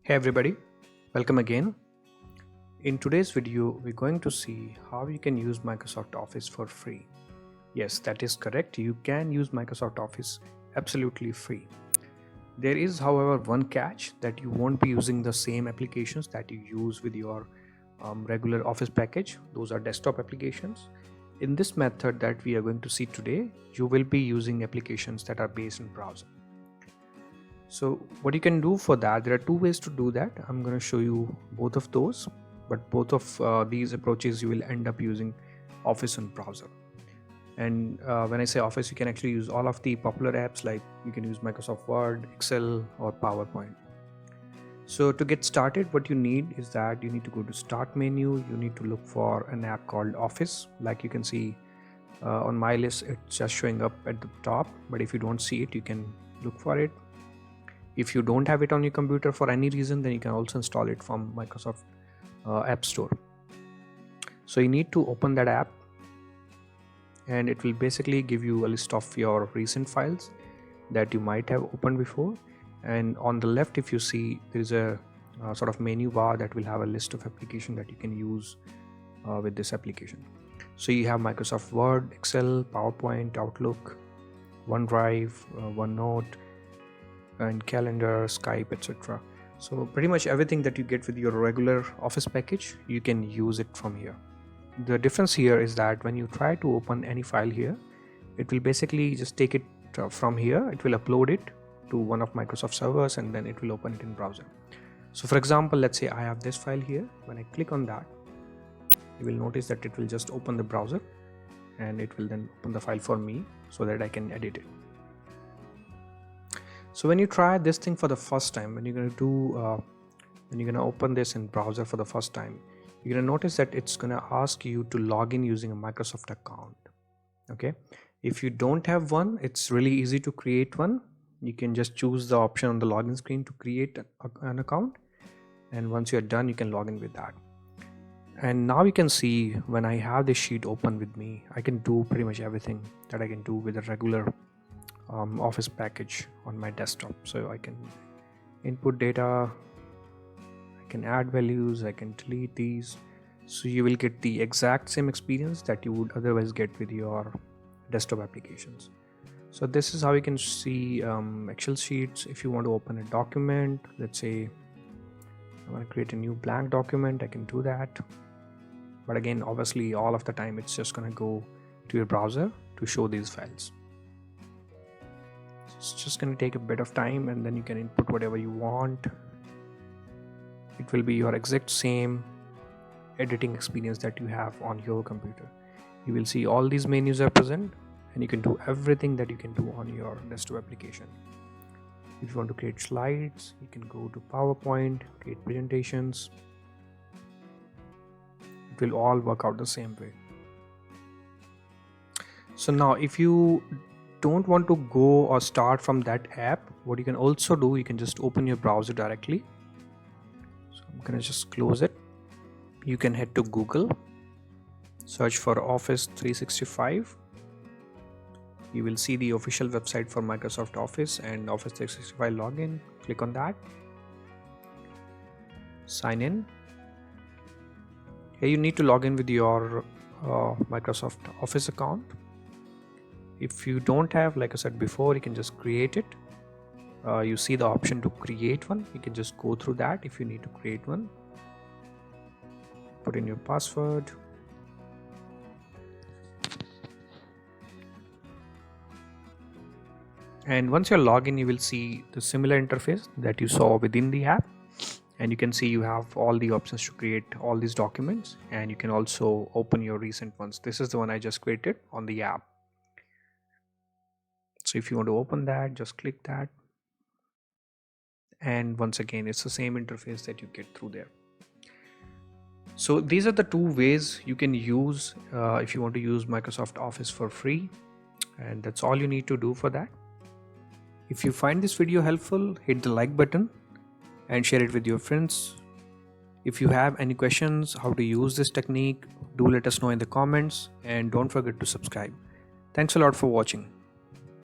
Hey everybody, welcome again. In today's video, we're going to see how you can use Microsoft Office for free. Yes, that is correct. You can use Microsoft Office absolutely free. There is, however, one catch that you won't be using the same applications that you use with your regular Office package. Those are desktop applications. In this method that we are going to see today, you will be using applications that are based in browser. So what you can do for that, there are two ways to do that. I'm going to show you both of those, but both of these approaches you will end up using Office on browser. And when I say Office, you can actually use all of the popular apps, like you can use Microsoft Word, Excel, or PowerPoint. So to get started, what you need is that you need to go to Start menu. You need to look for an app called Office. Like you can see on my list, it's just showing up at the top, but if you don't see it, you can look for it. If you don't have it on your computer for any reason, then you can also install it from Microsoft App Store. So you need to open that app, and it will basically give you a list of your recent files that you might have opened before. And on the left, if you see, there is a sort of menu bar that will have a list of applications that you can use with this application. So you have Microsoft Word, Excel, PowerPoint, Outlook, OneDrive, OneNote, and calendar, Skype, etc. So pretty much everything that you get with your regular Office package, you can use it from here. The difference here is that when you try to open any file here, it will basically just take it from here, it will upload it to one of Microsoft servers, and then it will open it in browser. So for example, let's say I have this file here. When I click on that, you will notice that it will just open the browser, and it will then open the file for me so that I can edit it. So when you try this thing for the first time, when you're going to open this in browser for the first time, you're going to notice that it's going to ask you to log in using a Microsoft account. Okay, if you don't have one, it's really easy to create one. You can just choose the option on the login screen to create an account, and once you're done, you can log in with that. And now you can see when I have this sheet open with me, I can do pretty much everything that I can do with a regular Office package on my desktop. So I can input data, I can add values, I can delete these. So you will get the exact same experience that you would otherwise get with your desktop applications. So this is how you can see Excel sheets. If you want to open a document, let's say I want to create a new blank document, I can do that. But again, obviously all of the time it's just going to go to your browser to show these files. It's just going to take a bit of time, and then you can input whatever you want. It will be your exact same editing experience that you have on your computer. You will see all these menus are present, and you can do everything that you can do on your desktop application. If you want to create slides, you can go to PowerPoint, create presentations. It will all work out the same way. So now if you don't want to go or start from that app, what you can also do, you can just open your browser directly. So I'm gonna just close it. You can head to Google, search for Office 365. You will see the official website for Microsoft Office and Office 365 login. Click on that, sign in. Here you need to log in with your Microsoft Office account. If you don't have, like I said before, you can just create it. You see the option to create one. You can just go through that if you need to create one. Put in your password. And once you're logged in, you will see the similar interface that you saw within the app. And you can see you have all the options to create all these documents, and you can also open your recent ones. This is the one I just created on the app. So if you want to open that, just click that, and once again it's the same interface that you get through there. So these are the two ways you can use if you want to use Microsoft Office for free, and that's all you need to do for that. If you find this video helpful, hit the like button and share it with your friends. If you have any questions how to use this technique, do let us know in the comments, and don't forget to subscribe. Thanks a lot for watching.